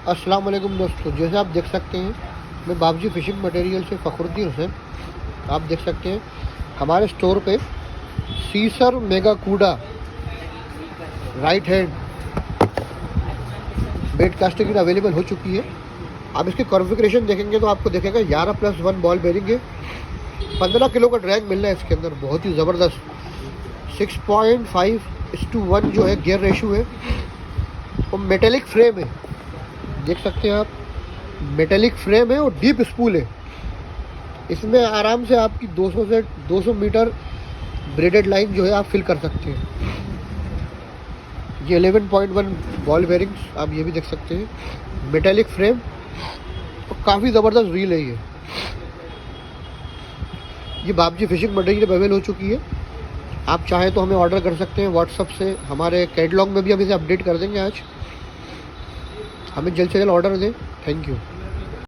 अस्सलाम वालेकुम दोस्तों, जैसे आप देख सकते हैं मैं बाबजी फ़िशिंग मटेरियल से फ़खरुद्दीन हुसैन। आप देख सकते हैं हमारे स्टोर पे सीसर मेगा कूडा right hand bait casting kit available हो चुकी है। आप इसकी कॉन्फ़िगरेशन देखेंगे तो आपको देखेगा 11+1 बॉल बेरिंग है। 15 किलो का ड्रैग मिल रहा है इसके अंदर, बहुत ही ज़बरदस्त। 6.5:1 जो है गियर रेशो है और मेटेलिक फ्रेम है, देख सकते हैं आप। मेटेलिक फ्रेम है और डीप स्पूल है। इसमें आराम से आपकी 200 से 200 मीटर ब्रेडेड लाइन जो है आप फिल कर सकते हैं। ये 11.1 बॉल बेरिंग्स आप ये भी देख सकते हैं, मेटेलिक फ्रेम और काफ़ी ज़बरदस्त रील है ये बाबजी फ़िशिंग मटेरियल अवेलेबल हो चुकी है। आप चाहें तो हमें ऑर्डर कर सकते हैं व्हाट्सअप से। हमारे कैटलॉग में भी हम इसे अपडेट कर देंगे आज। हमें जल्द से जल्द ऑर्डर दें। Thank you.